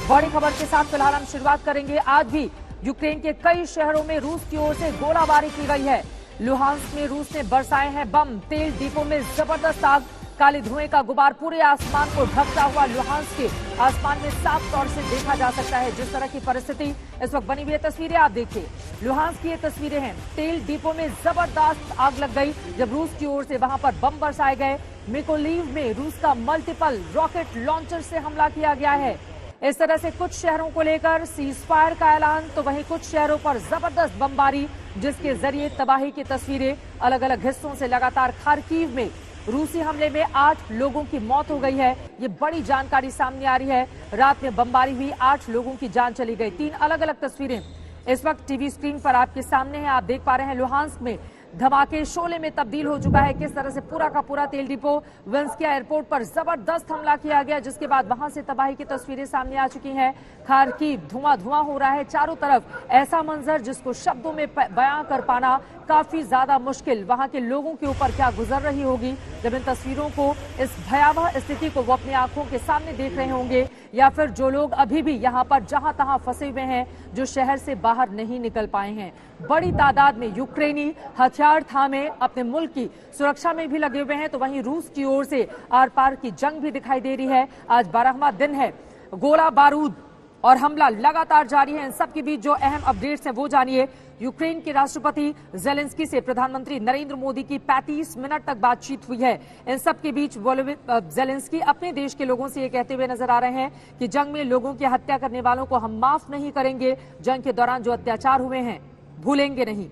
बड़ी खबर के साथ फिलहाल हम शुरुआत करेंगे। आज भी यूक्रेन के कई शहरों में रूस की ओर से गोलाबारी की गई है। लुहांस्क में रूस ने बरसाए हैं बम, तेल डिपो में जबरदस्त आग, काले धुएं का गुबार पूरे आसमान को ढकता हुआ लुहांस्क के आसमान में साफ तौर से देखा जा सकता है। जिस तरह की परिस्थिति इस वक्त बनी हुई है, तस्वीरें आप देखिए। लुहांस्क की ये तस्वीरें हैं। तेल डिपो में जबरदस्त आग लग गई जब रूस की ओर से वहां पर बम बरसाए गए। मिकोलीव में रूस का मल्टीपल रॉकेट लॉन्चर से हमला किया गया है। इस तरह से कुछ शहरों को लेकर सीज फायर का ऐलान, तो वहीं कुछ शहरों पर जबरदस्त बमबारी, जिसके जरिए तबाही की तस्वीरें अलग अलग हिस्सों से लगातार। खार्किव में रूसी हमले में 8 लोगों की मौत हो गई है। ये बड़ी जानकारी सामने आ रही है। रात में बमबारी हुई, 8 लोगों की जान चली गई। 3 अलग अलग तस्वीरें इस वक्त टीवी स्क्रीन पर आपके सामने है। आप देख पा रहे हैं लुहांस्क में धमाके शोले में तब्दील हो चुका है। किस तरह से पूरा का पूरा तेल डिपो विंस्किया एयरपोर्ट पर जबरदस्त हमला किया गया, जिसके बाद वहां से तबाही की तस्वीरें सामने आ चुकी हैं। खार्किव धुआं धुआं हो रहा है चारों तरफ। ऐसा मंजर जिसको शब्दों में बयां कर पाना काफी ज्यादा मुश्किल। वहां के लोगों के ऊपर क्या गुजर रही होगी जब इन तस्वीरों को, इस भयावह स्थिति को वो अपनी आंखों के सामने देख रहे होंगे, या फिर जो लोग अभी भी यहाँ पर जहां तहां फंसे हुए हैं, जो शहर से बाहर नहीं निकल पाए हैं। बड़ी तादाद में यूक्रेनी हथियार थामे अपने मुल्क की सुरक्षा में भी लगे हुए हैं, तो वहीं रूस की ओर से आर पार की जंग भी दिखाई दे रही है। आज 12वां दिन है। गोला बारूद और हमला लगातार जारी है। इन सब के बीच जो अहम अपडेट्स हैं वो जानिए। यूक्रेन के राष्ट्रपति जेलेंस्की से प्रधानमंत्री नरेंद्र मोदी की 35 मिनट तक बातचीत हुई है। इन सब के बीच जेलेंस्की अपने देश के लोगों से ये कहते हुए नजर आ रहे हैं कि जंग में लोगों की हत्या करने वालों को हम माफ नहीं करेंगे। जंग के दौरान जो अत्याचार हुए हैं भूलेंगे नहीं।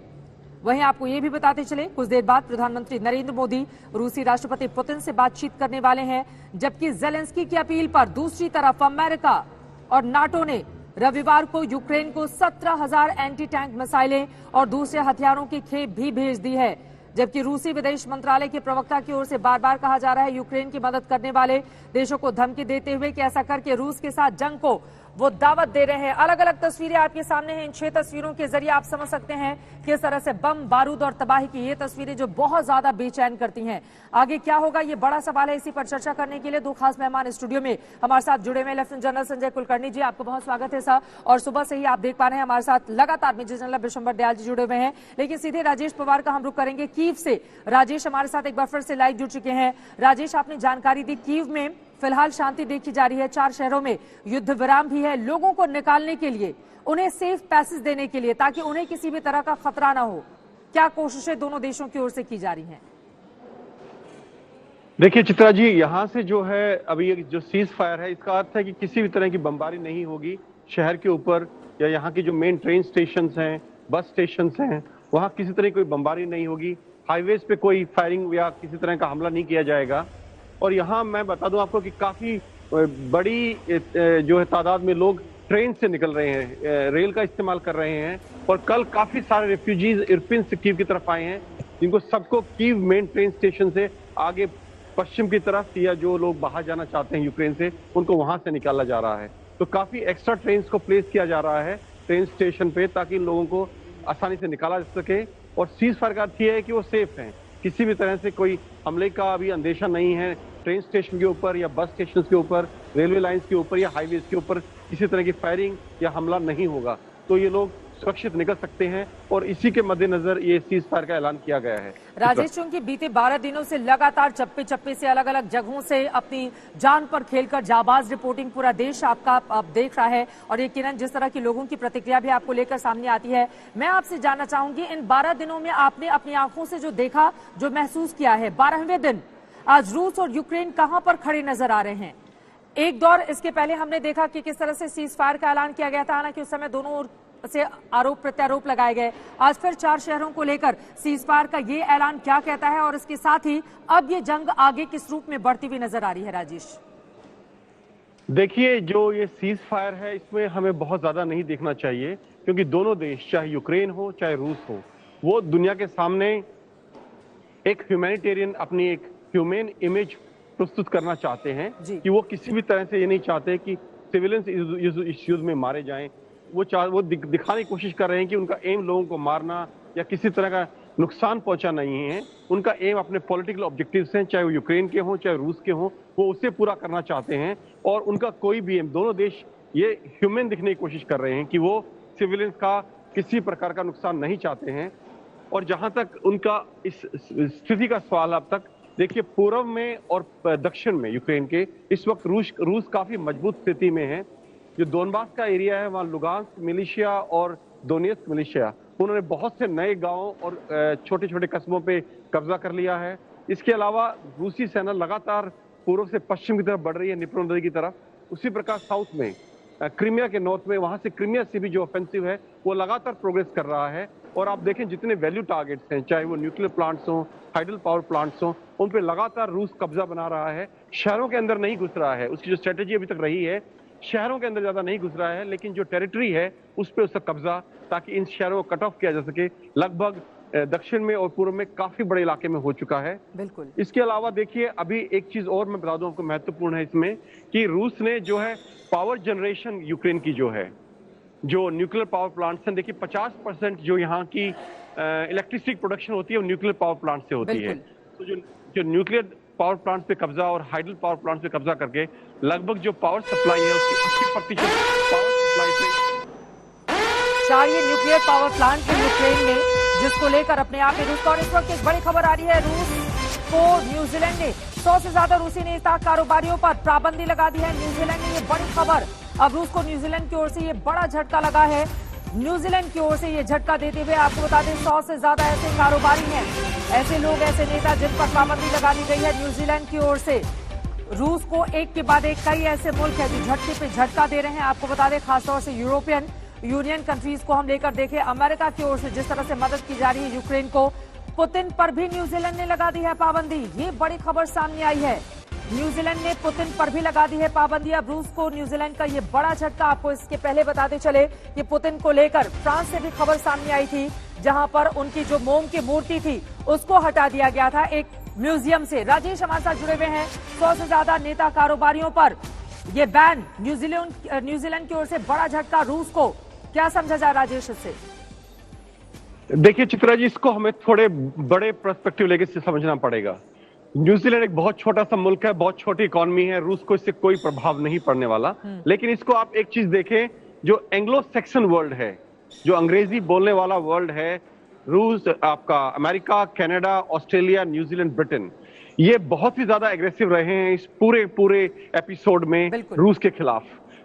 वहीं आपको ये भी बताते चले, कुछ देर बाद प्रधानमंत्री नरेंद्र मोदी रूसी राष्ट्रपति पुतिन से बातचीत करने वाले हैं। जबकि जेलेंस्की की अपील पर दूसरी तरफ अमेरिका और नाटो ने रविवार को यूक्रेन को 17,000 एंटी टैंक मिसाइलें और दूसरे हथियारों की खेप भी भेज दी है। जबकि रूसी विदेश मंत्रालय के प्रवक्ता की ओर से बार बार कहा जा रहा है यूक्रेन की मदद करने वाले देशों को धमकी देते हुए कि ऐसा करके रूस के साथ जंग को वो दावत दे रहे हैं। अलग अलग तस्वीरें आपके सामने हैं। इन 6 तस्वीरों के जरिए आप समझ सकते हैं किस तरह से बम बारूद और तबाही की ये तस्वीरें जो बहुत ज्यादा बेचैन करती हैं। आगे क्या होगा ये बड़ा सवाल है। इसी पर चर्चा करने के लिए 2 खास मेहमान स्टूडियो में हमारे साथ जुड़े हुए। लेफ्टिनेंट जनरल संजय कुलकर्णी जी, आपको बहुत स्वागत है सर। और सुबह से ही आप देख पा रहे हैं हमारे साथ लगातार मेजर जनरल बिशंबर दयाल जी जुड़े हुए हैं। लेकिन सीधे राजेश पवार का हम रुख करेंगे कीव से। राजेश हमारे साथ एक बार फिर से लाइव जुड़ चुके हैं। राजेश, आपने जानकारी दी कीव में फिलहाल शांति देखी जा रही है। 4 शहरों में युद्ध विराम भी है। लोगों को निकालने के लिए, उन्हें सेफ पैसेज देने के लिए, ताकि उन्हें किसी भी तरह का खतरा ना हो, क्या कोशिशें दोनों देशों की ओर से की जा रही हैं? देखिए चित्रा जी, यहाँ से जो है अभी जो सीज फायर है, इसका अर्थ है कि किसी भी तरह की बमबारी नहीं होगी शहर के ऊपर, या यहाँ की जो मेन ट्रेन स्टेशन हैं, बस स्टेशन हैं, वहाँ किसी तरह की कोई बमबारी नहीं होगी। हाईवेज पे कोई फायरिंग या किसी तरह का हमला नहीं किया जाएगा। और यहाँ मैं बता दूं आपको कि काफी बड़ी जो है तादाद में लोग ट्रेन से निकल रहे हैं, रेल का इस्तेमाल कर रहे हैं। और कल काफी सारे रेफ्यूजीज इरपिन से कीव की तरफ आए हैं, जिनको सबको कीव मेन ट्रेन स्टेशन से आगे पश्चिम की तरफ, या जो लोग बाहर जाना चाहते हैं यूक्रेन से, उनको वहां से निकाला जा रहा है। तो काफी एक्स्ट्रा ट्रेन को प्लेस किया जा रहा है ट्रेन स्टेशन पे, ताकि इन लोगों को आसानी से निकाला जा सके। और सीज फायर का अर्थ यह है कि वो सेफ हैं, किसी भी तरह से कोई हमले का अभी अंदेशा नहीं है। ट्रेन स्टेशन के ऊपर या बस स्टेशन के ऊपर, रेलवे लाइंस के ऊपर या हाईवेज के ऊपर किसी तरह की फायरिंग या हमला नहीं होगा। तो ये लोग सुरक्षित निकल सकते हैं, और इसी के मद्देनजर ये सीज फायर का ऐलान किया गया है। राजेश, चूंकि बीते 12 दिनों से लगातार चप्पे चप्पे से अलग अलग जगहों से अपनी जान पर खेलकर जाबाज रिपोर्टिंग पूरा देश आपका अब देख रहा है, और यकीनन जिस तरह की लोगों की प्रतिक्रिया भी आपको लेकर सामने आती है, मैं आपसे जानना चाहूंगी इन 12 दिनों में आपने अपनी आंखों से जो देखा, जो महसूस किया है, 12वें दिन आज रूस और यूक्रेन कहां पर खड़े नजर आ रहे हैं? एक दौर इसके पहले हमने देखा कि किस तरह से सीज फायर का ऐलान किया गया था, हालांकि उस समय दोनों ओर से आरोप प्रत्यारोप लगाए गए। आज फिर 4 शहरों को लेकर सीज फायर का ये ऐलान क्या कहता है, और इसके साथ ही अब ये जंग आगे किस रूप में बढ़ती हुई नजर आ रही है? राजेश, देखिए, जो ये सीज फायर है इसमें हमें बहुत ज्यादा नहीं देखना चाहिए, क्योंकि दोनों देश, चाहे यूक्रेन हो चाहे रूस हो, वो दुनिया के सामने एक ह्यूमैनिटेरियन, अपनी एक ह्यूमन इमेज प्रस्तुत करना चाहते हैं कि वो किसी भी तरह से ये नहीं चाहते कि सिविलियंस इस युद्ध में मारे जाएं। वो दिखाने की कोशिश कर रहे हैं कि उनका एम लोगों को मारना या किसी तरह का नुकसान पहुंचा नहीं है। उनका एम अपने पॉलिटिकल ऑब्जेक्टिव्स हैं, चाहे वो यूक्रेन के हों चाहे रूस के हों, वो उसे पूरा करना चाहते हैं। और उनका कोई भी एम, दोनों देश ये ह्यूमन दिखने की कोशिश कर रहे हैं कि वो सिविलियंस का किसी प्रकार का नुकसान नहीं चाहते हैं। और जहां तक उनका इस स्थिति का सवाल अब तक, देखिए पूर्व में और दक्षिण में यूक्रेन के इस वक्त रूस काफी मजबूत स्थिति में है। जो दोनबास का एरिया है वहां लुगांस्क मिलिशिया और दोनेत्स्क मिलिशिया, उन्होंने बहुत से नए गांवों और छोटे छोटे कस्बों पे कब्जा कर लिया है। इसके अलावा रूसी सेना लगातार पूर्व से पश्चिम की तरफ बढ़ रही है, निप्रो नदी की तरफ। उसी प्रकार साउथ में क्रीमिया के नॉर्थ में, वहां से क्रीमिया से भी जो ऑफेंसिव है वो लगातार प्रोग्रेस कर रहा है। और आप देखें जितने वैल्यू टारगेट्स हैं, चाहे वो न्यूक्लियर प्लांट्स हों, हाइडल पावर प्लांट्स हों, उन पे लगातार रूस कब्जा बना रहा है। शहरों के अंदर नहीं घुस रहा है, उसकी जो स्ट्रेटेजी अभी तक रही है, शहरों के अंदर ज्यादा नहीं घुस रहा है, लेकिन जो टेरिटरी है उस पर उसका कब्जा, ताकि इन शहरों को कट ऑफ किया जा सके, लगभग दक्षिण में और पूर्व में काफी बड़े इलाके में हो चुका है। बिल्कुल। इसके अलावा देखिए अभी एक चीज और मैं बता दूं आपको महत्वपूर्ण है इसमें, कि रूस ने जो है पावर जनरेशन यूक्रेन की जो है, जो न्यूक्लियर पावर प्लांट्स हैं, देखिए 50% जो यहाँ की इलेक्ट्रिसिटी प्रोडक्शन होती है वो न्यूक्लियर पावर प्लांट से होती है। तो जो न्यूक्लियर पावर प्लांट पे कब्जा और हाइडल पावर प्लांट पे कब्जा करके लगभग जो पावर सप्लाई है उसकी 80% पावर सप्लाई से 4 ये न्यूक्लियर पावर प्लांट है यूक्रेन में, जिसको लेकर अपने आप में रूस। और इस वक्त एक बड़ी खबर आ रही है, रूस को न्यूजीलैंड ने 100 से ज्यादा रूसी नेता कारोबारियों पर पाबंदी लगा दी है। न्यूजीलैंड ने ये बड़ी खबर, अब रूस को न्यूजीलैंड की ओर से ये बड़ा झटका लगा है। न्यूजीलैंड की ओर से ये झटका देते हुए आपको बता दें 100 से ज्यादा ऐसे कारोबारी हैं, ऐसे लोग, ऐसे नेता जिन पर पाबंदी लगा दी गई है न्यूजीलैंड की ओर से। रूस को एक के बाद एक कई ऐसे मुल्क है जो झटके पे झटका दे रहे हैं। आपको बता दें खासतौर से यूरोपियन यूनियन कंट्रीज को हम लेकर देखें, अमेरिका की ओर से जिस तरह से मदद की जा रही है यूक्रेन को, पुतिन पर भी न्यूजीलैंड ने लगा दी है पाबंदी। ये बड़ी खबर सामने आई है, न्यूजीलैंड ने पुतिन पर भी लगा दी है पाबंदी। अब रूस को न्यूजीलैंड का ये बड़ा झटका। आपको इसके पहले बताते चले कि पुतिन को लेकर फ्रांस से भी खबर सामने आई थी, जहां पर उनकी जो मोम की मूर्ति थी उसको हटा दिया गया था एक म्यूजियम से। राजेश हमारे साथ जुड़े हुए हैं। 100 से ज्यादा नेता कारोबारियों पर ये बैन, न्यूजीलैंड की ओर से बड़ा झटका रूस को, क्या समझा जाए राजेश इससे? देखिए चित्रा जी, इसको हमें थोड़े बड़े पर्सपेक्टिव लेके समझना पड़ेगा। न्यूजीलैंड एक बहुत छोटा सा मुल्क है, बहुत छोटी इकोनॉमी है, रूस को इससे कोई प्रभाव नहीं पड़ने वाला। लेकिन इसको आप एक चीज देखें, जो एंग्लो सेक्सन वर्ल्ड है, जो अंग्रेजी बोलने वाला वर्ल्ड है, रूस, आपका America, Canada, Australia, New Zealand, Britain, ये बहुत ही ज्यादा एग्रेसिव रहे हैं इस पूरे एपिसोड में रूस के खिलाफ।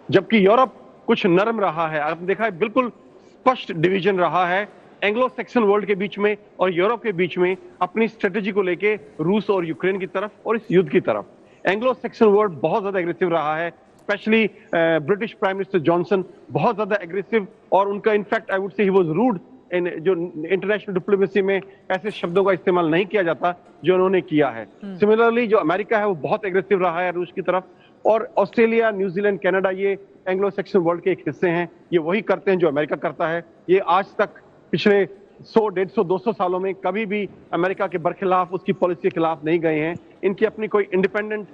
जबकि यूरोप कुछ नरम रहा है। आपने देखा है बिल्कुल स्पष्ट डिवीजन रहा है एंग्लो सेक्सन वर्ल्ड के बीच में और यूरोप के बीच में, अपनी स्ट्रेटेजी को लेके रूस और यूक्रेन की तरफ और इस युद्ध की तरफ। एंग्लो सेक्सन वर्ल्ड बहुत ज्यादा एग्रेसिव रहा है, specially British prime minister Johnson बहुत ज्यादा एग्रेसिव, और उनका in fact I would say he was rude इन, जो इंटरनेशनल डिप्लोमेसी में ऐसे शब्दों का इस्तेमाल नहीं किया जाता जो उन्होंने किया है। सिमिलरली जो अमेरिका है वो बहुत एग्रेसिव रहा है रूस की तरफ, और ऑस्ट्रेलिया, न्यूजीलैंड, कनाडा, ये एंग्लो सेक्सन वर्ल्ड के एक हिस्से हैं। ये वही करते हैं जो अमेरिका करता है। ये आज तक पिछले 100, 150, 200 सालों में कभी भी अमेरिका के बरखिलाफ, उसकी पॉलिसी के खिलाफ नहीं गए हैं। इनकी अपनी कोई independent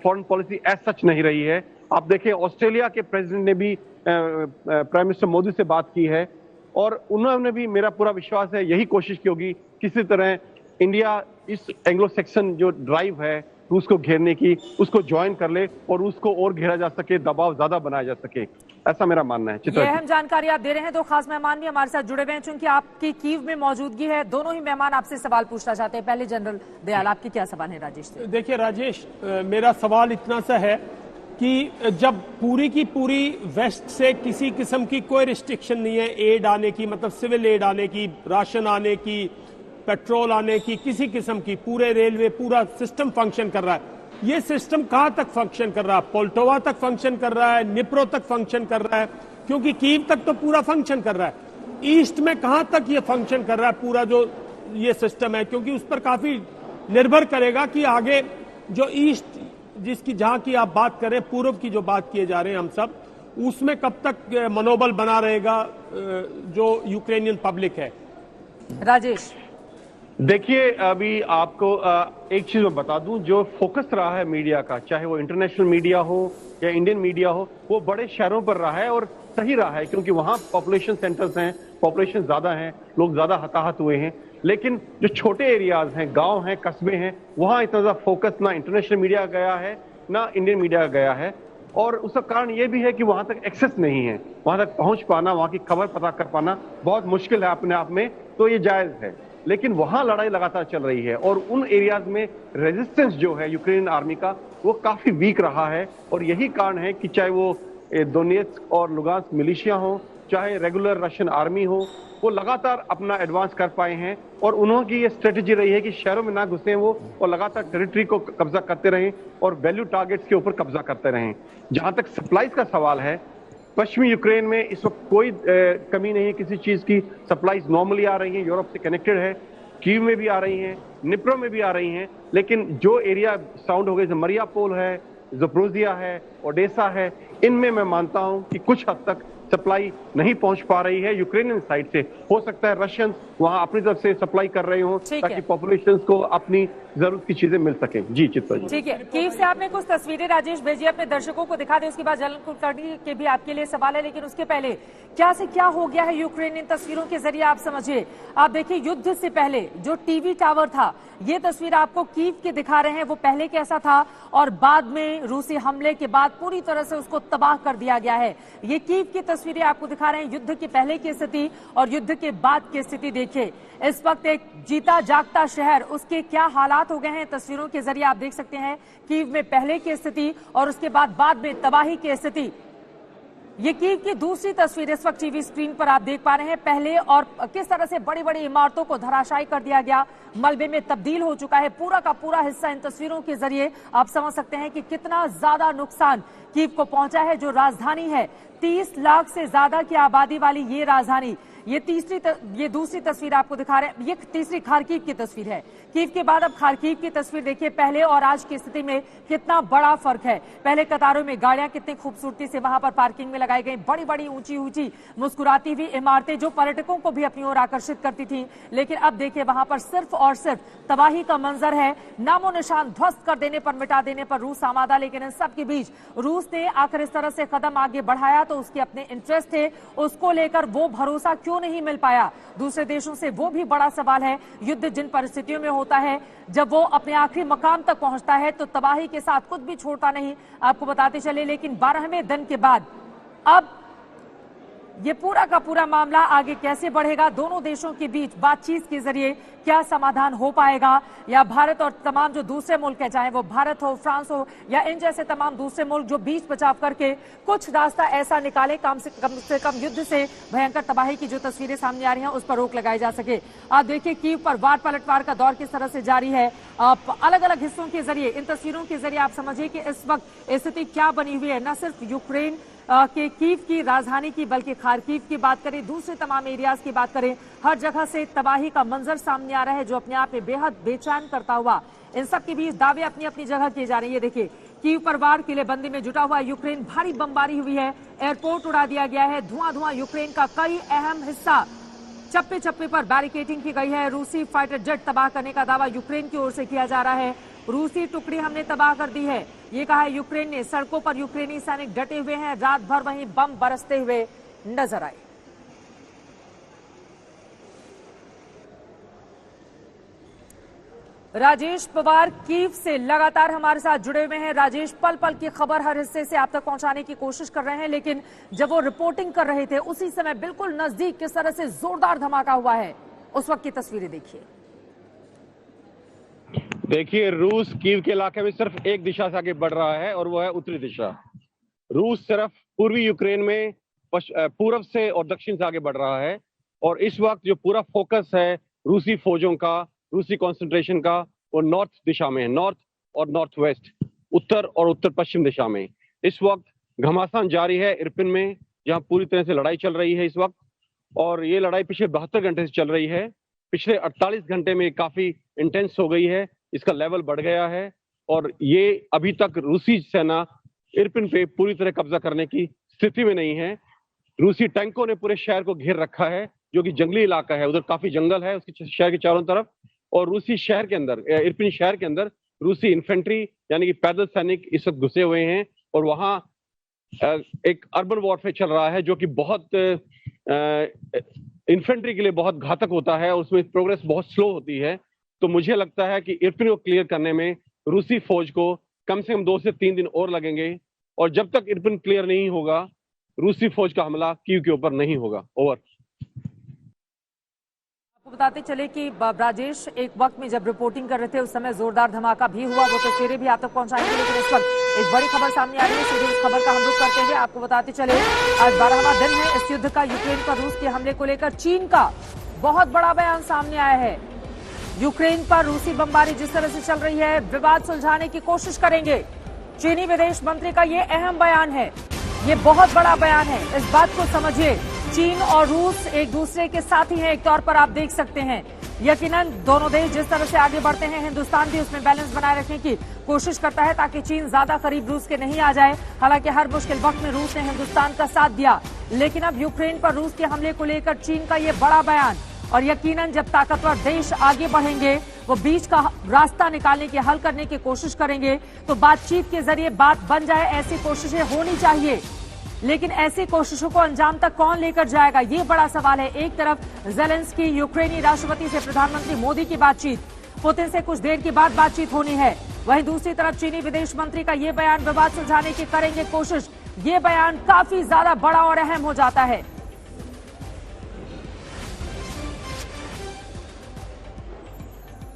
foreign policy as such नहीं रही है। आप देखें ऑस्ट्रेलिया के प्रेसिडेंट ने भी प्राइम मिनिस्टर मोदी से बात की है, और उन्होंने भी, मेरा पूरा विश्वास है, यही कोशिश की होगी किसी तरह इंडिया इस एंग्लो सेक्सन जो ड्राइव है रूस को घेरने की, उसको ज्वाइन कर ले और रूस को और घेरा जा सके, दबाव ज्यादा बनाया जा सके, ऐसा मेरा मानना है। ये अहम जानकारी आप दे रहे हैं। तो खास मेहमान भी हमारे साथ जुड़े हुए हैं, चूंकि आपकी कीव में मौजूदगी है। दोनों ही मेहमान आपसे सवाल पूछना चाहते हैं। पहले जनरल दयाल, आपकी क्या सवाल है राजेश से? देखिए राजेश, मेरा सवाल इतना सा है कि जब पूरी की पूरी वेस्ट से किसी किस्म की कोई रिस्ट्रिक्शन नहीं है एड आने की, मतलब सिविल एड आने की, राशन आने की, पेट्रोल आने की, किसी किस्म की, पूरे रेलवे, पूरा सिस्टम फंक्शन कर रहा है। ये सिस्टम कहां तक फंक्शन कर रहा है? पोल्टोवा तक फंक्शन कर रहा है, निप्रो तक फंक्शन कर रहा है, क्योंकि कीव तक तो पूरा फंक्शन कर रहा है। ईस्ट में कहां तक ये फंक्शन कर रहा है पूरा जो ये सिस्टम है? क्योंकि उस पर काफी निर्भर करेगा कि आगे जो ईस्ट, जिसकी जहां की आप बात करें, पूर्व की जो बात किए जा रहे हैं हम सब, उसमें कब तक मनोबल बना रहेगा जो यूक्रेनियन पब्लिक है। राजेश, देखिए अभी आपको एक चीज मैं बता दूं, जो फोकस रहा है मीडिया का, चाहे वो इंटरनेशनल मीडिया हो या इंडियन मीडिया हो, वो बड़े शहरों पर रहा है, और सही रहा है, क्योंकि वहां पॉपुलेशन सेंटर्स हैं, पॉपुलेशन ज्यादा है, लोग ज्यादा हताहत हुए हैं। लेकिन जो छोटे एरियाज हैं, गांव हैं, कस्बे हैं, वहां इतना ज्यादा फोकस ना इंटरनेशनल मीडिया गया है ना इंडियन मीडिया गया है। और उसका कारण ये भी है कि वहां तक एक्सेस नहीं है, वहां तक पहुंच पाना, वहां की खबर पता कर पाना बहुत मुश्किल है अपने आप में, तो ये जायज है। लेकिन वहां लड़ाई लगातार चल रही है और उन एरियाज में रेजिस्टेंस जो है यूक्रेन आर्मी का वो काफी वीक रहा है। और यही कारण है कि चाहे वो दोनेत्स्क और लुगांस्क मिलिशिया हो, चाहे रेगुलर रशियन आर्मी हो, वो लगातार अपना एडवांस कर पाए हैं। और उन्होंने ये स्ट्रेटेजी रही है कि शहरों में ना घुसें वो, और लगातार टेरिटरी को कब्जा करते रहें और वैल्यू टारगेट्स के ऊपर कब्जा करते रहें। जहां तक सप्लाईज का सवाल है, पश्चिमी यूक्रेन में इस वक्त कोई कमी नहीं है किसी चीज की। सप्लाईज नॉर्मली आ रही हैं, यूरोप से कनेक्टेड है, कीव में भी आ रही हैं, निप्रो में भी आ रही हैं। लेकिन जो एरिया साउंड हो गए, जैसे मरियापोल है, ज़पोरिज़िया है, ओडेसा है, इनमें मैं मानता हूं कि कुछ हद तक सप्लाई नहीं पहुंच पा रही है यूक्रेनियन साइड से। हो सकता है रशियंस वहां अपनी तरफ से सप्लाई कर रहे हो ताकि पॉपुलेशन को अपनी जरूरत की चीजें मिल सके। जी चित्रा जी। ठीक है, कीव से आपने कुछ तस्वीरें राजेश भेजी, अपने दर्शकों को दिखा दें, उसके बाद जलन कुलकर्णी के भी आपके लिए सवाल है। लेकिन उसके पहले क्या से क्या हो गया है यूक्रेन इन तस्वीरों के जरिए आप समझिए। आप देखिए, युद्ध से पहले जो टीवी टावर था, ये तस्वीर आपको कीव के दिखा रहे हैं, वो पहले कैसा था और बाद में रूसी हमले के बाद पूरी तरह से उसको तबाह कर दिया गया है। ये कीव की तस्वीरें आपको दिखा रहे हैं, युद्ध के पहले की स्थिति और युद्ध के बाद की स्थिति देखिए। इस वक्त एक जीता जागता शहर, उसके क्या हालात हो गए हैं तस्वीरों के जरिए आप देख सकते हैं। कीव में पहले की स्थिति और उसके बाद में तबाही की स्थिति। ये कीव की दूसरी तस्वीर इस वक्त टीवी स्क्रीन पर आप देख पा रहे हैं। पहले और किस तरह से बड़ी बड़ी इमारतों को धराशायी कर दिया गया, मलबे में तब्दील हो चुका है पूरा का पूरा हिस्सा। इन तस्वीरों के जरिए आप समझ सकते हैं कि कितना ज्यादा नुकसान कीव को पहुंचा है, जो राजधानी है। 30 लाख से ज्यादा की आबादी वाली ये राजधानी। ये दूसरी तस्वीर आपको दिखा रहे हैं, ये तीसरी खार्किव की तस्वीर है। कीव के बाद अब खार्किव की तस्वीर देखिए। पहले और आज की स्थिति में कितना बड़ा फर्क है। पहले कतारों में गाड़ियां कितनी खूबसूरती से वहां पर पार्किंग में लगाई गई, बड़ी बड़ी ऊंची ऊंची मुस्कुराती हुई इमारतें जो पर्यटकों को भी अपनी ओर आकर्षित करती थी। लेकिन अब देखिए वहां पर सिर्फ और सिर्फ तबाही का मंजर है, नामो निशान ध्वस्त कर देने पर, मिटा देने पर रूस आमादा। लेकिन इन सब के बीच रूस ने आखिर इस तरह से कदम आगे बढ़ाया तो उसके अपने इंटरेस्ट थे, उसको लेकर वो भरोसा क्यों नहीं मिल पाया दूसरे देशों से, वो भी बड़ा सवाल है। युद्ध जिन परिस्थितियों में होता है, जब वो अपने आखिरी मकाम तक पहुंचता है तो तबाही के साथ कुछ भी छोड़ता नहीं, आपको बताते चले। लेकिन 12वें दिन के बाद अब ये पूरा का पूरा मामला आगे कैसे बढ़ेगा, दोनों देशों के बीच बातचीत के जरिए क्या समाधान हो पाएगा, या भारत और तमाम जो दूसरे मुल्क है, चाहे वो भारत हो, फ्रांस हो या इन जैसे तमाम दूसरे मुल्क जो बीच बचाव करके कुछ रास्ता ऐसा निकाले कम से कम युद्ध से भयंकर तबाही की जो तस्वीरें सामने आ रही हैं उस पर रोक लगाई जा सके। आप देखिए कीव पर वार पलटवार का दौर किस तरह से जारी है। अलग अलग हिस्सों के जरिए, इन तस्वीरों के जरिए आप समझिए कि इस वक्त स्थिति क्या बनी हुई है। न सिर्फ यूक्रेन के कीव की राजधानी की, बल्कि खार्किव की बात करें, दूसरे तमाम एरियाज की बात करें, हर जगह से तबाही का मंजर सामने आ रहा है जो अपने आप में बेहद बेचैन करता हुआ। इन सब के बीच दावे अपनी अपनी जगह किए जा रहे हैं। ये देखिए, कीव पर वार किलेबंदी में जुटा हुआ यूक्रेन, भारी बमबारी हुई है, एयरपोर्ट उड़ा दिया गया है, धुआं यूक्रेन का कई अहम हिस्सा, चप्पे चप्पे पर बैरिकेडिंग की गई है। रूसी फाइटर जेट तबाह करने का दावा यूक्रेन की ओर से किया जा रहा है। रूसी टुकड़ी हमने तबाह कर दी है, ये कहा है यूक्रेन ने। सड़कों पर यूक्रेनी सैनिक डटे हुए हैं, रात भर वहीं बम बरसते हुए नजर आए। राजेश पवार कीव से लगातार हमारे साथ जुड़े हुए हैं। राजेश, पल पल की खबर हर हिस्से से आप तक पहुंचाने की कोशिश कर रहे हैं, लेकिन जब वो रिपोर्टिंग कर रहे थे उसी समय बिल्कुल नजदीक किस तरह से जोरदार धमाका हुआ है, उस वक्त की तस्वीरें देखिए। देखिए, रूस कीव के इलाके में सिर्फ एक दिशा से आगे बढ़ रहा है और वो है उत्तरी दिशा। रूस सिर्फ पूर्वी यूक्रेन में पूर्व से और दक्षिण से आगे बढ़ रहा है। और इस वक्त जो पूरा फोकस है रूसी फौजों का, रूसी कंसंट्रेशन का, वो नॉर्थ दिशा में है, नॉर्थ और नॉर्थ वेस्ट, उत्तर और उत्तर पश्चिम दिशा में। इस वक्त घमासान जारी है इरपिन में, जहां पूरी तरह से लड़ाई चल रही है इस वक्त। और ये लड़ाई पिछले 72 घंटे से चल रही है। पिछले 48 घंटे में काफी इंटेंस हो गई है, इसका लेवल बढ़ गया है। और ये अभी तक रूसी सेना इरपिन पे पूरी तरह कब्जा करने की स्थिति में नहीं है। रूसी टैंकों ने पूरे शहर को घेर रखा है, जो कि जंगली इलाका है, उधर काफी जंगल है उसके शहर के चारों तरफ। और रूसी शहर के अंदर, इरपिन शहर के अंदर रूसी इन्फेंट्री यानी कि पैदल सैनिक इस वक्त घुसे हुए हैं। और वहां एक अर्बन वॉरफेयर चल रहा है जो कि बहुत इन्फेंट्री के लिए बहुत घातक होता है और उसमें प्रोग्रेस बहुत स्लो होती है। तो मुझे लगता है कि इरपिन को क्लियर करने में रूसी फौज को कम से कम 2 से 3 दिन और लगेंगे। और जब तक इरपिन क्लियर नहीं होगा, रूसी फौज का हमला कीव के ऊपर नहीं होगा। ओवर। आपको बताते चले कि राजेश एक वक्त में जब रिपोर्टिंग कर रहे थे उस समय जोरदार धमाका भी हुआ, वो तस्वीरें भी आप तक पहुंचाएंगे, लेकिन इस वक्त एक बड़ी खबर सामने आ रही है। सीधे इस खबर का हम रुख करते हैं। आपको बताते चले आज 12वां दिन है इस युद्ध का। यूक्रेन पर रूस के हमले को लेकर चीन का बहुत बड़ा बयान सामने आया है। यूक्रेन पर रूसी बमबारी जिस तरह से चल रही है, विवाद सुलझाने की कोशिश करेंगे। चीनी विदेश मंत्री का ये अहम बयान है, ये बहुत बड़ा बयान है। इस बात को समझिए, चीन और रूस एक दूसरे के साथी हैं, एक तौर पर आप देख सकते हैं। यकीनन दोनों देश जिस तरह से आगे बढ़ते हैं, हिंदुस्तान भी उसमें बैलेंस बनाए रखने की कोशिश करता है ताकि चीन ज्यादा करीब रूस के नहीं आ जाए। हालांकि हर मुश्किल वक्त में रूस ने हिंदुस्तान का साथ दिया, लेकिन अब यूक्रेन पर रूस के हमले को लेकर चीन का ये बड़ा बयान। और यकीनन जब ताकतवर देश आगे बढ़ेंगे, वो बीच का रास्ता निकालने की, हल करने की कोशिश करेंगे, तो बातचीत के जरिए बात बन जाए, ऐसी कोशिशें होनी चाहिए। लेकिन ऐसी कोशिशों को अंजाम तक कौन लेकर जाएगा, ये बड़ा सवाल है। एक तरफ ज़ेलेंस्की यूक्रेनी राष्ट्रपति से प्रधानमंत्री मोदी की बातचीत, पुतिन से कुछ देर के बाद बातचीत होनी है। वहीं दूसरी तरफ चीनी विदेश मंत्री का ये बयान, विवाद सुलझाने की करेंगे कोशिश। ये बयान काफी ज्यादा बड़ा और अहम हो जाता है।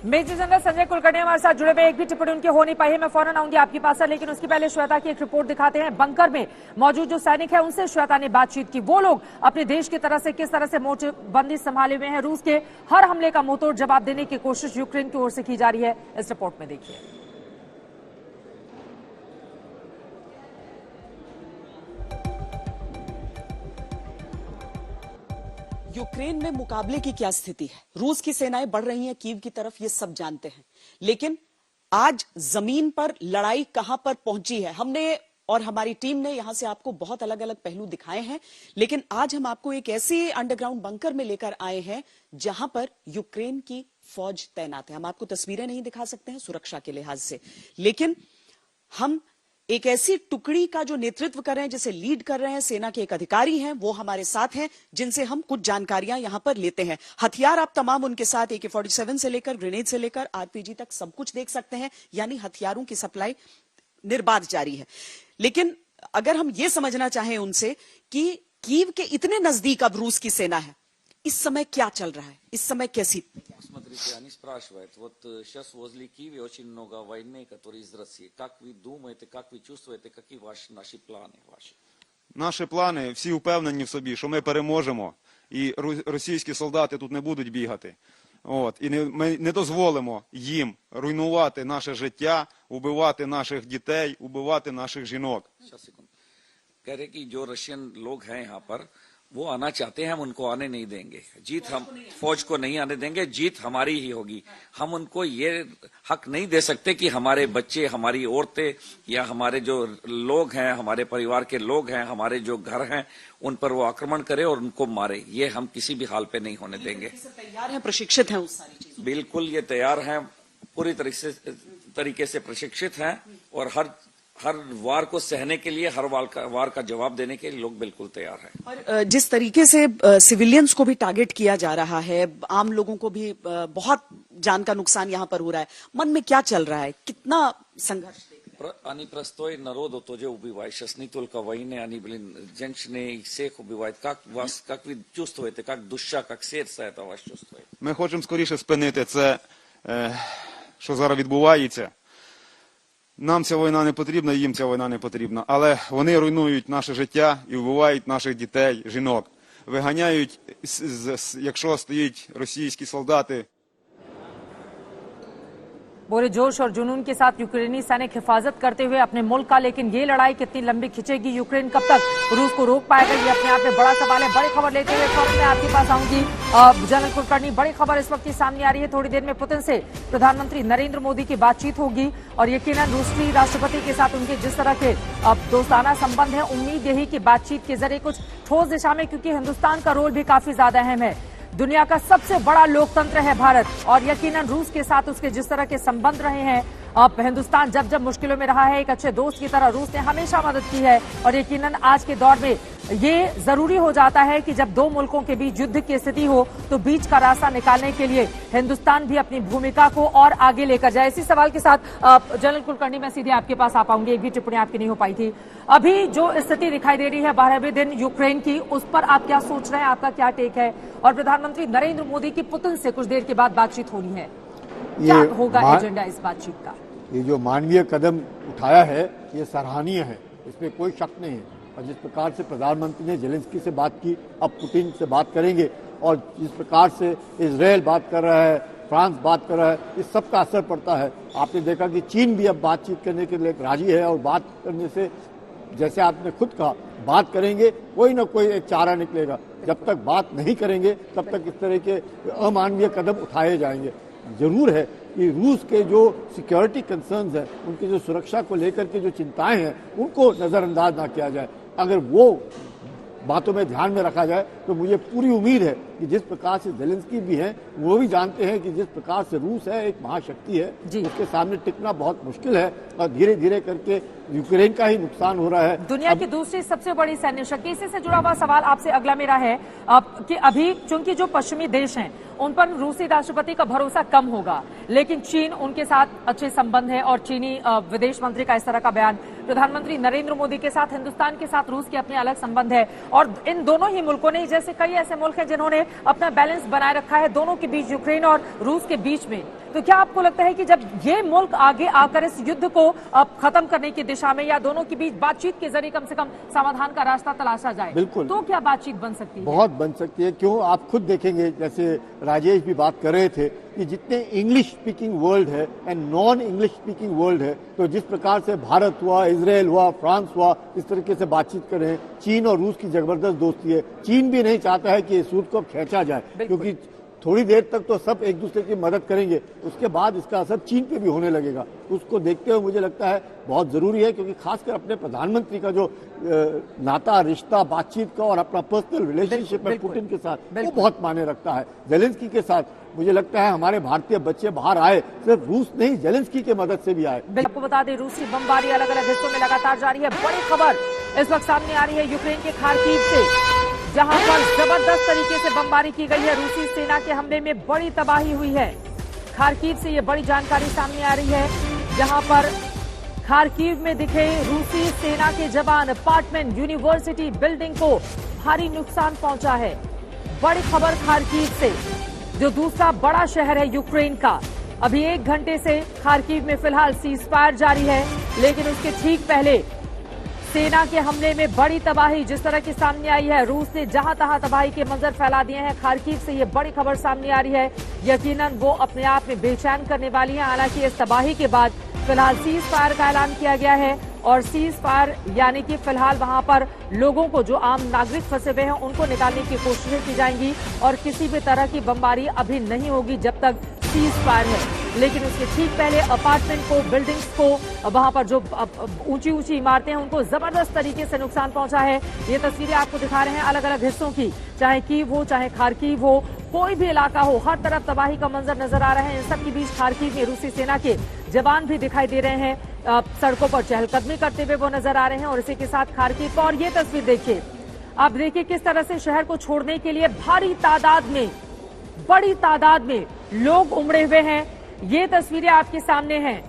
मेजर जनरल संजय कुलकर्णी हमारे साथ जुड़े हुए, एक भी टिप्पणी उनकी हो नहीं पाई है, मैं फौरन आऊंगी आपके पास, लेकिन उसकी पहले श्वेता की एक रिपोर्ट दिखाते हैं। बंकर में मौजूद जो सैनिक है उनसे श्वेता ने बातचीत की। वो लोग अपने देश की तरफ से किस तरह से मोर्चेबंदी संभाले हुए हैं, रूस के हर हमले का मुंहतोड़ जवाब देने की कोशिश यूक्रेन की ओर से की जा रही है, इस रिपोर्ट में देखिए। यूक्रेन में मुकाबले की क्या स्थिति है? रूस की सेनाएं बढ़ रही हैं कीव की तरफ, ये सब जानते हैं, लेकिन आज जमीन पर लड़ाई कहां पर पहुंची है, हमने और हमारी टीम ने यहां से आपको बहुत अलग अलग पहलू दिखाए हैं, लेकिन आज हम आपको एक ऐसे अंडरग्राउंड बंकर में लेकर आए हैं जहां पर यूक्रेन की फौज तैनात है। हम आपको तस्वीरें नहीं दिखा सकते हैं सुरक्षा के लिहाज से, लेकिन हम एक ऐसी टुकड़ी का जो नेतृत्व कर रहे हैं, जिसे लीड कर रहे हैं, सेना के एक अधिकारी हैं, वो हमारे साथ हैं, जिनसे हम कुछ जानकारियां यहां पर लेते हैं। हथियार आप तमाम उनके साथ AK-47 से लेकर ग्रेनेड से लेकर RPG तक सब कुछ देख सकते हैं, यानी हथियारों की सप्लाई निर्बाध जारी है। लेकिन अगर हम ये समझना चाहें उनसे कि कीव के इतने नजदीक अब रूस की सेना है, इस समय क्या चल रहा है, इस समय कैसी? Они спрашивают, вот сейчас возле Киева очень много войны, которые из России. Как вы думаете, как вы чувствуете, какие наши планы ваши? Наші плани, всі впевнені в собі, що ми переможемо, і російські солдати тут не будуть бігати. І ми не дозволимо їм руйнувати наше життя, убивати наших дітей, убивати наших жінок. कह रहे कि जो रशियन लोग हैं यहाँ पर, वो आना चाहते हैं, हम उनको आने नहीं देंगे। जीत हम फौज को नहीं आने देंगे, जीत हमारी ही होगी। हम उनको ये हक नहीं दे सकते कि हमारे बच्चे, हमारी औरतें या हमारे जो लोग हैं, हमारे परिवार के लोग हैं, हमारे जो घर हैं, उन पर वो आक्रमण करे और उनको मारे। ये हम किसी भी हाल पे नहीं होने देंगे। तैयार हैं, प्रशिक्षित हैं उस सारी चीजों? बिल्कुल ये तैयार हैं, पूरी तरीके से प्रशिक्षित हैं और हर वार को सहने के लिए, हर वार का जवाब देने के लिए लोग बिल्कुल तैयार हैं। और जिस तरीके से सिविलियन्स को भी टारगेट किया जा रहा है, आम लोगों को भी बहुत जान का नुकसान यहां पर हो रहा है, मन में क्या चल रहा है, कितना संघर्ष? Они простой народу тоже убивают. Сейчас не только войны, они, женщины всех убивают. Как вы чувствуете, как душа, как сердце это вас чувствует? Ми хочемо скоріше спинити це, що зараз відбувається. Нам ця війна не потрібна, їм ця війна не потрібна. Але вони руйнують наше життя і вбивають наших дітей, жінок. Виганяють, якщо стоять російські солдати. पूरे जोश और जुनून के साथ यूक्रेनी सैनिक हिफाजत करते हुए अपने मुल्क का, लेकिन ये लड़ाई कितनी लंबी खिंचेगी, यूक्रेन कब तक रूस को रोक पाएगा, ये अपने आप में बड़ा सवाल है। बड़ी खबर लेते हुए फौरन मैं आपके पास आऊंगी जनरल कुलकर्णी। बड़ी खबर इस वक्त की सामने आ रही है, थोड़ी देर में पुतिन से प्रधानमंत्री नरेंद्र मोदी की बातचीत होगी और यकीनन रूसी राष्ट्रपति के साथ उनके जिस तरह के दोस्ताना संबंध है, उम्मीद यही कि बातचीत के जरिए कुछ ठोस दिशा में, क्योंकि हिंदुस्तान का रोल भी काफी ज्यादा अहम है। दुनिया का सबसे बड़ा लोकतंत्र है भारत और यकीनन रूस के साथ उसके जिस तरह के संबंध रहे हैं, अब हिंदुस्तान जब जब मुश्किलों में रहा है, एक अच्छे दोस्त की तरह रूस ने हमेशा मदद की है और यकीनन आज के दौर में ये जरूरी हो जाता है कि जब दो मुल्कों के बीच युद्ध की स्थिति हो तो बीच का रास्ता निकालने के लिए हिंदुस्तान भी अपनी भूमिका को और आगे लेकर जाए। इसी सवाल के साथ जनरल कुलकर्णी, मैं सीधे आपके पास आ पाऊंगी, एक भी टिप्पणी आपकी नहीं हो पाई थी। अभी जो स्थिति दिखाई दे रही है 12वें दिन यूक्रेन की, उस पर आप क्या सोच रहे हैं, आपका क्या टेक है? और प्रधानमंत्री नरेंद्र मोदी की पुतिन से कुछ देर के बाद बातचीत होनी है, क्या होगा एजेंडा इस बातचीत का? ये जो मानवीय कदम उठाया है ये सराहनीय है, इसमें कोई शक नहीं है। और जिस प्रकार से प्रधानमंत्री ने जेलेंस्की से बात की, अब पुतिन से बात करेंगे, और जिस प्रकार से इजरायल बात कर रहा है, फ्रांस बात कर रहा है, इस सब का असर पड़ता है। आपने देखा कि चीन भी अब बातचीत करने के लिए राजी है, और बात करने से, जैसे आपने खुद कहा, बात करेंगे कोई ना कोई एक चारा निकलेगा। जब तक बात नहीं करेंगे तब तक इस तरह के अमानवीय कदम उठाए जाएंगे। जरूर है कि रूस के जो सिक्योरिटी कंसर्न्स हैं, उनकी जो सुरक्षा को लेकर के जो चिंताएं हैं, उनको नजरअंदाज ना किया जाए। अगर वो बातों में ध्यान में रखा जाए तो मुझे पूरी उम्मीद है कि जिस प्रकार से जेलेंस्की भी हैं, वो भी जानते हैं कि जिस प्रकार से रूस है एक महाशक्ति है, उसके सामने टिकना बहुत मुश्किल है, और धीरे धीरे करके यूक्रेन का ही नुकसान हो रहा है। दुनिया की दूसरी सबसे बड़ी सैन्य शक्ति, इसी से जुड़ा हुआ सवाल आपसे अगला मेरा है कि अभी चूंकि जो पश्चिमी देश हैं उन पर रूसी राष्ट्रपति का भरोसा कम होगा, लेकिन चीन उनके साथ अच्छे संबंध है, और चीनी विदेश मंत्री का इस तरह का बयान, प्रधानमंत्री नरेंद्र मोदी के साथ हिंदुस्तान के साथ रूस के अपने अलग संबंध है, और इन दोनों ही मुल्कों ने, जैसे कई ऐसे मुल्क हैं जिन्होंने अपना बैलेंस बनाए रखा है दोनों के बीच, यूक्रेन और रूस के बीच में। तो क्या आपको लगता है कि जब ये मुल्क आगे आकर इस युद्ध को खत्म करने की दिशा में, या दोनों के बीच बातचीत के जरिए कम से कम समाधान का रास्ता तलाशा जाए, बिल्कुल, तो क्या बातचीत बन सकती है? बहुत बन सकती है। क्यों, आप खुद देखेंगे, जैसे राजेश भी बात कर रहे थे कि जितने इंग्लिश स्पीकिंग वर्ल्ड है and non English speaking world है, तो जिस प्रकार से भारत हुआ, इजरायल हुआ, फ्रांस हुआ, इस तरीके से बातचीत कर रहे हैं। चीन और रूस की जबरदस्त दोस्ती है। चीन भी नहीं चाहता है कि इस सूट को खींचा जाए, क्योंकि थोड़ी देर तक तो सब एक दूसरे की मदद करेंगे, उसके बाद इसका असर चीन पे भी होने लगेगा। उसको देखते हुए मुझे लगता है बहुत जरूरी है, क्योंकि खासकर अपने प्रधानमंत्री का जो नाता, रिश्ता, बातचीत का और अपना पर्सनल रिलेशनशिप है पुतिन के साथ, वो बहुत मायने रखता है। जेलेंस्की के साथ मुझे लगता है हमारे भारतीय बच्चे बाहर आए, सिर्फ रूस नहीं, जेलेंस्की की मदद से भी आए। आपको बता दें, रूसी बमबारी अलग अलग हिस्सों में लगातार जारी है। बड़ी खबर इस वक्त सामने आ रही है यूक्रेन के खार्किव से, जहां पर जबरदस्त तरीके से बमबारी की गई है। रूसी सेना के हमले में बड़ी तबाही हुई है। खार्किव से ये बड़ी जानकारी सामने आ रही है, जहां पर खार्किव में दिखे रूसी सेना के जवान, अपार्टमेंट, यूनिवर्सिटी बिल्डिंग को भारी नुकसान पहुंचा है। बड़ी खबर खार्किव से, जो दूसरा बड़ा शहर है यूक्रेन का। अभी 1 घंटे से खार्किव में फिलहाल सीजफायर जारी है, लेकिन उसके ठीक पहले सेना के हमले में बड़ी तबाही जिस तरह की सामने आई है, रूस ने जहां तहां तबाही के मंजर फैला दिए हैं। खार्किव से ये बड़ी खबर सामने आ रही है, यकीनन वो अपने आप में बेचैन करने वाली है। हालांकि इस तबाही के बाद फिलहाल सीज फायर का ऐलान किया गया है, और सीज फायर यानी कि फिलहाल वहां पर लोगों को, जो आम नागरिक फंसे हुए हैं, उनको निकालने की कोशिशें की जाएंगी, और किसी भी तरह की बमबारी अभी नहीं होगी जब तक सीज फायर है। लेकिन उसके ठीक पहले अपार्टमेंट को, बिल्डिंग्स को, वहां पर जो ऊंची ऊंची इमारतें हैं, उनको जबरदस्त तरीके से नुकसान पहुंचा है। ये तस्वीरें आपको दिखा रहे हैं अलग अलग हिस्सों की, चाहे कीव हो, चाहे खार्किव हो, कोई भी इलाका हो, हर तरफ तबाही का मंजर नजर आ रहा है। इन सब के बीच खार्किव में रूसी सेना के जवान भी दिखाई दे रहे हैं, सड़कों पर चहलकदमी करते हुए वो नजर आ रहे हैं। और इसी के साथ खार्किव का, और ये तस्वीर देखिए, आप देखिए किस तरह से शहर को छोड़ने के लिए भारी तादाद में, बड़ी तादाद में लोग उमड़े हुए हैं। ये तस्वीरें आपके सामने हैं,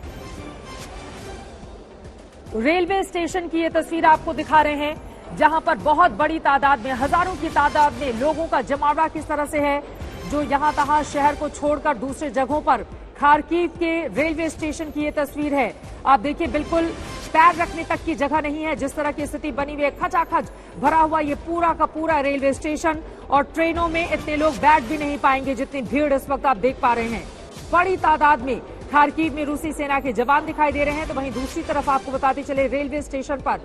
रेलवे स्टेशन की ये तस्वीर आपको दिखा रहे हैं, जहां पर बहुत बड़ी तादाद में, हजारों की तादाद में लोगों का जमावड़ा किस तरह से है, जो यहां तहां शहर को छोड़कर दूसरे जगहों पर। खार्किव के रेलवे स्टेशन की ये तस्वीर है, आप देखिए, बिल्कुल पैर रखने तक की जगह नहीं है, जिस तरह की स्थिति बनी हुई है। खचाखच भरा हुआ ये पूरा का पूरा रेलवे स्टेशन, और ट्रेनों में इतने लोग बैठ भी नहीं पाएंगे जितनी भीड़ इस वक्त आप देख पा रहे हैं। बड़ी तादाद में खार्किव में रूसी सेना के जवान दिखाई दे रहे हैं, तो वहीं दूसरी तरफ आपको बताते चले, रेलवे स्टेशन पर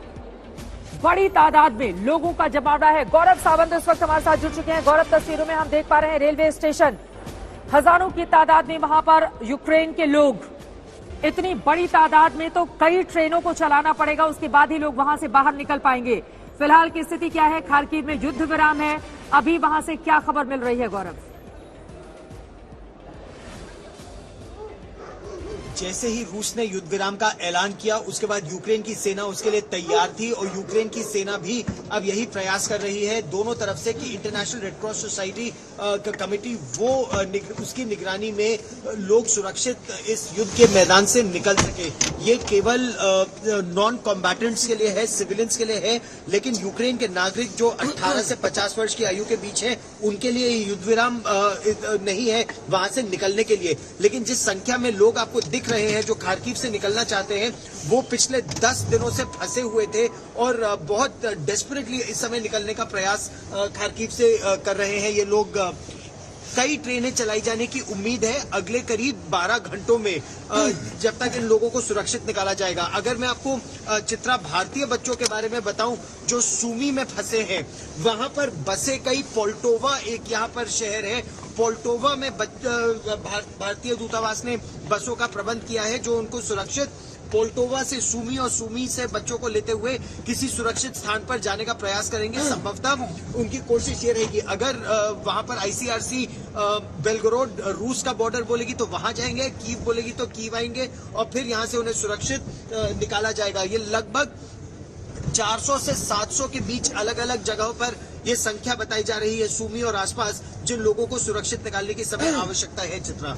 बड़ी तादाद में लोगों का जमावड़ा है। गौरव सावंत इस वक्त हमारे साथ जुड़ चुके हैं। गौरव, तस्वीरों में हम देख पा रहे हैं रेलवे स्टेशन, हजारों की तादाद में वहां पर यूक्रेन के लोग। इतनी बड़ी तादाद में तो कई ट्रेनों को चलाना पड़ेगा, उसके बाद ही लोग वहां से बाहर निकल पाएंगे। फिलहाल की स्थिति क्या है? खार्किव में युद्ध विराम है, अभी वहां से क्या खबर मिल रही है गौरव? जैसे ही रूस ने युद्ध विराम का ऐलान किया उसके बाद यूक्रेन की सेना उसके लिए तैयार थी और यूक्रेन की सेना भी अब यही प्रयास कर रही है दोनों तरफ से कि international red cross society committee वो उसकी निगरानी में लोग सुरक्षित इस युद्ध के मैदान से निकल सके। ये केवल नॉन कॉम्बैटेंट्स के लिए है, सिविलियंस के लिए है, लेकिन यूक्रेन के नागरिक जो 18 से 50 वर्ष की आयु के बीच है उनके लिए युद्ध विराम नहीं है वहां से निकलने के लिए। लेकिन जिस संख्या में लोग आपको दिख रहे हैं जो खार्किव से निकलना चाहते हैं वो पिछले 10 दिनों से फंसे हुए थे और बहुत डेस्परेटली इस समय निकलने का प्रयास खार्किव से कर रहे हैं ये लोग। कई ट्रेनें चलाई जाने की उम्मीद है अगले करीब 12 घंटों में जब तक इन लोगों को सुरक्षित निकाला जाएगा। अगर मैं आपको चित्रा भारतीय बच्चों के बारे में बताऊं जो सूमी में फंसे हैं वहां पर बसे कई, पोल्टोवा एक यहाँ पर शहर है, पोल्टोवा में भारतीय दूतावास ने बसों का प्रबंध किया है जो उनको सुरक्षित पोल्टोवा से सूमी और सूमी से बच्चों को लेते हुए किसी सुरक्षित स्थान पर जाने का प्रयास करेंगे। संभवतः उनकी कोशिश ये रहेगी अगर वहां पर आईसीआरसी बेलगोरोड रूस का बॉर्डर बोलेगी तो वहां जाएंगे, कीव बोलेगी तो कीव आएंगे और फिर यहां से उन्हें सुरक्षित निकाला जाएगा। ये लगभग 400 से 700 के बीच अलग अलग जगहों पर ये संख्या बताई जा रही है सूमी और आसपास जिन लोगों को सुरक्षित निकालने की समय आवश्यकता है। चित्रा,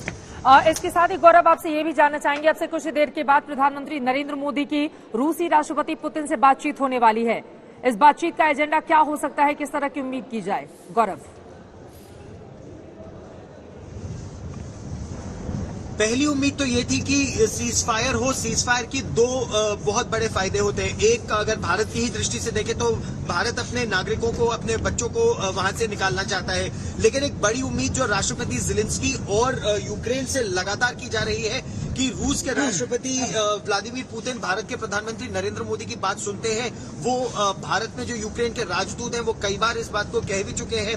इसके साथ ही गौरव आपसे ये भी जानना चाहेंगे, अब से कुछ देर के बाद प्रधानमंत्री नरेंद्र मोदी की रूसी राष्ट्रपति पुतिन से बातचीत होने वाली है। इस बातचीत का एजेंडा क्या हो सकता है, किस तरह की उम्मीद की जाए? गौरव, पहली उम्मीद तो ये थी कि सीज फायर हो। सीज फायर की दो बहुत बड़े फायदे होते हैं। एक, अगर भारत की ही दृष्टि से देखें तो भारत अपने नागरिकों को, अपने बच्चों को वहां से निकालना चाहता है, लेकिन एक बड़ी उम्मीद जो राष्ट्रपति ज़ेलेंस्की और यूक्रेन से लगातार की जा रही है कि रूस के राष्ट्रपति व्लादिमीर पुतिन भारत के प्रधानमंत्री नरेंद्र मोदी की बात सुनते हैं। वो भारत में जो यूक्रेन के राजदूत हैं वो कई बार इस बात को कह भी चुके हैं।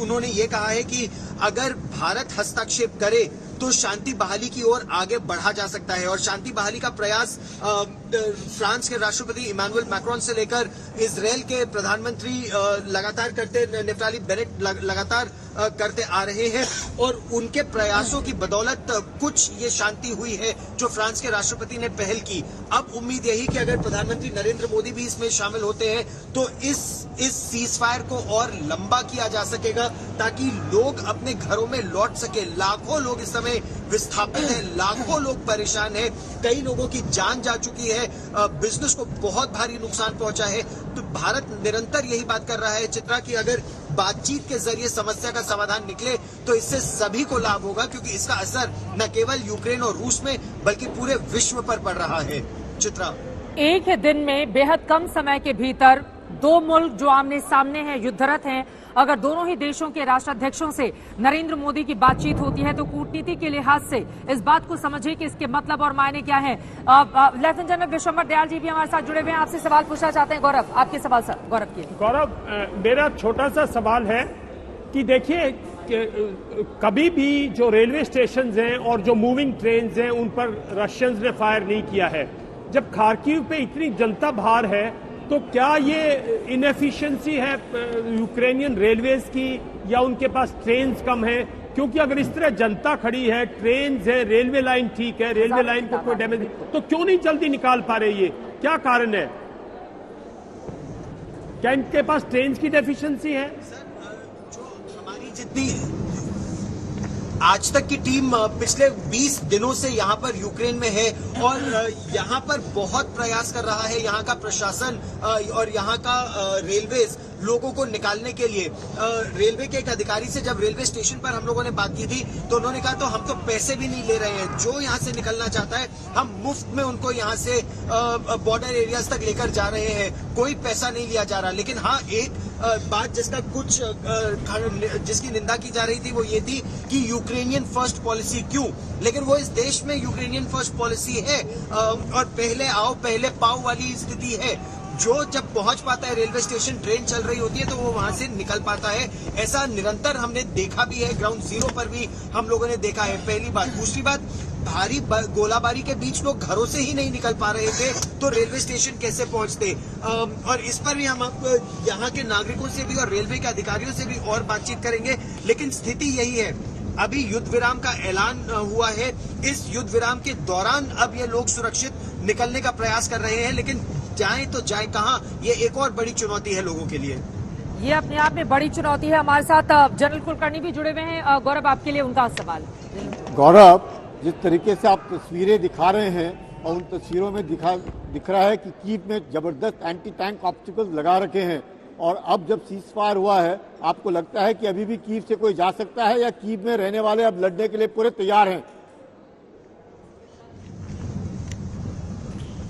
उन्होंने ये कहा है कि अगर भारत हस्तक्षेप करे तो शांति बहाली की ओर आगे बढ़ा जा सकता है और शांति बहाली का प्रयास फ्रांस के राष्ट्रपति इमानुएल मैक्रोन से लेकर इजरायल के प्रधानमंत्री लगातार करते, नेफ्ताली बेनेट लगातार करते आ रहे हैं और उनके प्रयासों की बदौलत कुछ ये शांति हुई है जो फ्रांस के राष्ट्रपति ने पहल की। अब उम्मीद यही कि अगर प्रधानमंत्री नरेंद्र मोदी भी इसमें शामिल होते हैं तो इस सीज फायर को और लंबा किया जा सकेगा ताकि लोग अपने घरों में लौट सके। लाखों लोग इस समय विस्थापित हैं, लाखों लोग परेशान हैं, कई लोगों की जान जा चुकी है, बिजनेस को बहुत भारी नुकसान पहुंचा है। तो भारत निरंतर यही बात कर रहा है चित्रा कि अगर बातचीत के जरिए समस्या का समाधान निकले तो इससे सभी को लाभ होगा, क्योंकि इसका असर न केवल यूक्रेन और रूस में बल्कि पूरे विश्व पर पड़ रहा है। चित्रा, एक ही दिन में बेहद कम समय के भीतर दो मुल्क जो आमने सामने हैं, युद्धरत हैं, अगर दोनों ही देशों के राष्ट्राध्यक्षों से नरेंद्र मोदी की बातचीत होती है तो कूटनीति के लिहाज से इस बात को समझिए कि इसके मतलब और मायने क्या हैं। लेफ्टिनेंट जनरल विश्वम्बर दयाल जी भी हमारे साथ जुड़े हुए हैं, आपसे सवाल पूछना चाहते हैं। गौरव, आपके सवाल सर। गौरव की गौरव, मेरा छोटा सा सवाल है कि देखिए कभी भी जो रेलवे स्टेशन हैं और जो मूविंग ट्रेन हैं उन पर रशियंस ने फायर नहीं किया है। जब खार्किव पे इतनी जनता बाहर है तो क्या ये इनएफिशिएंसी है यूक्रेनियन रेलवेज की या उनके पास ट्रेन कम है? क्योंकि अगर इस तरह जनता खड़ी है, ट्रेन है, रेलवे लाइन ठीक है, रेलवे लाइन को कोई डैमेज, तो क्यों नहीं जल्दी निकाल पा रहे? ये क्या कारण है? क्या इनके पास ट्रेन की डेफिशिएंसी है? जो हमारी जितनी आज तक की टीम पिछले 20 दिनों से यहाँ पर यूक्रेन में है और यहाँ पर बहुत प्रयास कर रहा है यहाँ का प्रशासन और यहाँ का रेलवेज लोगों को निकालने के लिए। रेलवे के एक अधिकारी से जब रेलवे स्टेशन पर हम लोगों ने बात की थी तो उन्होंने कहा तो हम तो पैसे भी नहीं ले रहे हैं, जो यहाँ से निकलना चाहता है हम मुफ्त में उनको यहाँ से बॉर्डर एरियाज तक लेकर जा रहे हैं, कोई पैसा नहीं लिया जा रहा। लेकिन हाँ, एक बात जिसका कुछ जिसकी निंदा की जा रही थी वो ये थी कि यूक्रेनियन फर्स्ट पॉलिसी क्यों, लेकिन वो इस देश में यूक्रेनियन फर्स्ट पॉलिसी है और पहले आओ पहले पाओ वाली स्थिति है। जो जब पहुंच पाता है रेलवे स्टेशन, ट्रेन चल रही होती है तो वो वहां से निकल पाता है। ऐसा निरंतर हमने देखा भी है, ग्राउंड जीरो पर भी हम लोगों ने देखा है। पहली बात। दूसरी बात, भारी गोलाबारी के बीच लोग घरों से ही नहीं निकल पा रहे थे तो रेलवे स्टेशन कैसे पहुंचते? और इस पर भी हम यहाँ के नागरिकों से भी और रेलवे के अधिकारियों से भी और बातचीत करेंगे। लेकिन स्थिति यही है, अभी युद्ध विराम का ऐलान हुआ है। इस युद्ध विराम के दौरान अब ये लोग सुरक्षित निकलने का प्रयास कर रहे हैं, लेकिन जाएं तो जाएं कहां, ये एक और बड़ी चुनौती है लोगों के लिए। ये अपने आप में बड़ी चुनौती है। हमारे साथ जनरल कुलकर्णी भी जुड़े हुए हैं। गौरव, आपके लिए उनका सवाल। गौरव, जिस तरीके से आप तस्वीरें दिखा रहे हैं और उन तस्वीरों में दिख रहा है कि कीव में जबरदस्त एंटी टैंक ऑब्स्टिकल्स लगा रखे हैं, और अब जब सीज फायर हुआ है, आपको लगता है कि अभी भी कीव से कोई जा सकता है, या कीव में रहने वाले अब लड़ने के लिए पूरे तैयार हैं?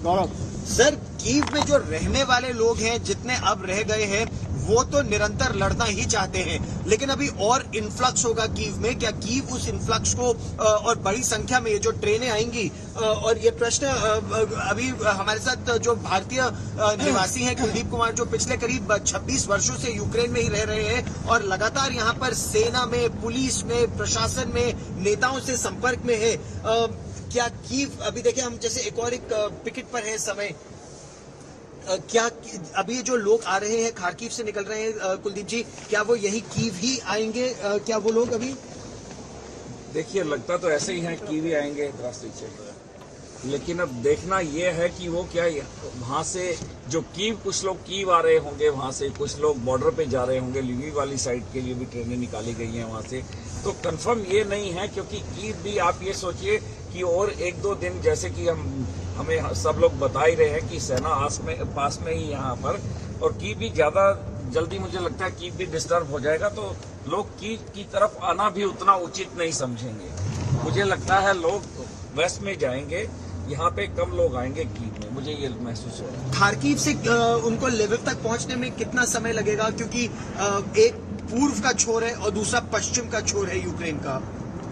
गौरव सर, कीव में जो रहने वाले लोग हैं, जितने अब रह गए हैं, वो तो निरंतर लड़ना ही चाहते हैं, लेकिन अभी और इन्फ्लक्स होगा कीव में। क्या कीव उस इन्फ्लक्स को और बड़ी संख्या में ये जो ट्रेनें आएंगी, और ये प्रश्न अभी हमारे साथ जो भारतीय निवासी हैं कुलदीप कुमार, जो पिछले करीब 26 वर्षों से यूक्रेन में ही रह रहे हैं और लगातार यहाँ पर सेना में, पुलिस में, प्रशासन में, नेताओं से संपर्क में है। क्या कीव, अभी देखिए हम जैसे एक पिकेट पर है समय, क्या अभी जो लोग आ रहे हैं खार्किव से निकल रहे हैं, कुलदीप जी, क्या वो यही कीव ही आएंगे? क्या वो लोग अभी? देखिए, लगता तो ऐसे ही है कीव ही आएंगे रास्ते से, लेकिन अब देखना ये है कि वो क्या वहां से जो कीव, कुछ लोग कीव आ रहे होंगे वहां से, कुछ लोग बॉर्डर पे जा रहे होंगे, लिवी वाली साइड के लिए भी ट्रेनें निकाली गई हैं वहां से, तो कंफर्म ये नहीं है, क्योंकि कीव भी आप ये सोचिए कि और 1-2 दिन, जैसे कि हमें सब लोग बता ही रहे हैं कि सेना पास में ही यहाँ पर, और कीव भी ज्यादा जल्दी मुझे लगता है कीव भी डिस्टर्ब हो जाएगा, तो लोग कीव की तरफ आना भी उतना उचित नहीं समझेंगे। मुझे लगता है लोग वेस्ट में जाएंगे, यहाँ पे कम लोग आएंगे कीव में, मुझे ये महसूस हो रहा है। खार्किव से उनको लेविव तक पहुंचने में कितना समय लगेगा? क्योंकि एक पूर्व का छोर है और दूसरा पश्चिम का छोर है यूक्रेन का।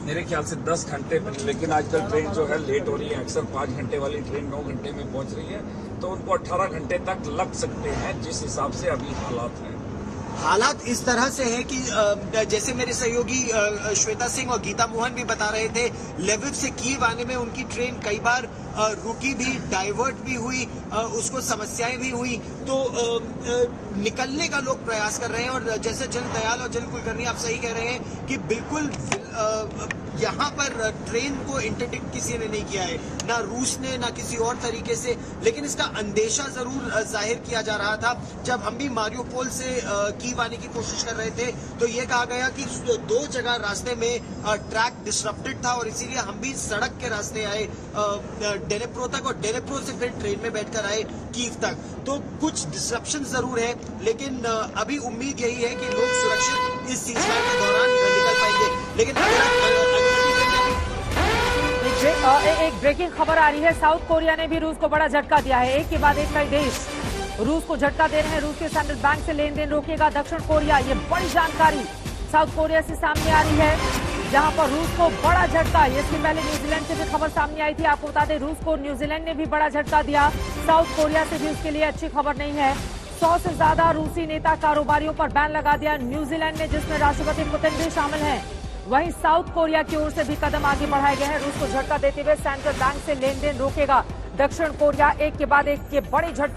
मेरे ख्याल से 10 घंटे में, लेकिन आजकल ट्रेन जो है लेट हो रही है, अक्सर 5 घंटे वाली ट्रेन 9 घंटे में पहुंच रही है, तो उनको 18 घंटे तक लग सकते हैं, जिस हिसाब से अभी हालात हैं। हालात इस तरह से है कि जैसे मेरे सहयोगी श्वेता सिंह और गीता मोहन भी बता रहे थे, लेविव से कीव आने में उनकी ट्रेन कई बार रुकी भी, डाइवर्ट भी हुई, उसको समस्याएं भी हुई, तो निकलने का लोग प्रयास कर रहे हैं। और जैसे जन दयाल और जन कुलकर्णी आप सही कह रहे हैं कि बिल्कुल यहाँ पर ट्रेन को इंटरडिक्ट किसी ने नहीं किया है, ना रूस ने, ना किसी और तरीके से, लेकिन इसका अंदेशा जरूर जाहिर किया जा रहा था। जब हम भी मारियोपोल से कीव आने की कोशिश कर रहे थे, तो ये कहा गया कि 2 जगह रास्ते में ट्रैक डिसरप्टेड था, और इसीलिए हम भी सड़क के रास्ते आए डेनेप्रो तक, और डेनेप्रो से फिर ट्रेन में बैठकर आए कीव तक। तो कुछ डिसरप्शन जरूर है, लेकिन अभी उम्मीद यही है कि लोग सुरक्षित इस सीजफायर के दौरान निकल पाएंगे। लेकिन एक ब्रेकिंग खबर आ रही है। साउथ कोरिया ने भी रूस को बड़ा झटका दिया है। एक के बाद एक कई देश रूस को झटका दे रहे हैं। रूस के सेंट्रल बैंक से लेन देन रोकेगा दक्षिण कोरिया, ये बड़ी जानकारी साउथ कोरिया से सामने आ रही है, जहां पर रूस को बड़ा झटका। इससे पहले न्यूजीलैंड से भी खबर सामने आई थी। आपको बता दें, रूस को न्यूजीलैंड ने भी बड़ा झटका दिया। साउथ कोरिया से भी उसके लिए अच्छी खबर नहीं है। 100 से ज्यादा रूसी नेता कारोबारियों पर बैन लगा दिया न्यूजीलैंड ने, जिसमें राष्ट्रपति पुतिन भी शामिल हैं। वहीं साउथ कोरिया की ओर से भी कदम आगे बढ़ाए गए हैं। रूस को झटका देते हुए सेंट्रल बैंक से लेन देन रोकेगा दक्षिण कोरिया। एक के बाद एक के बड़े झटके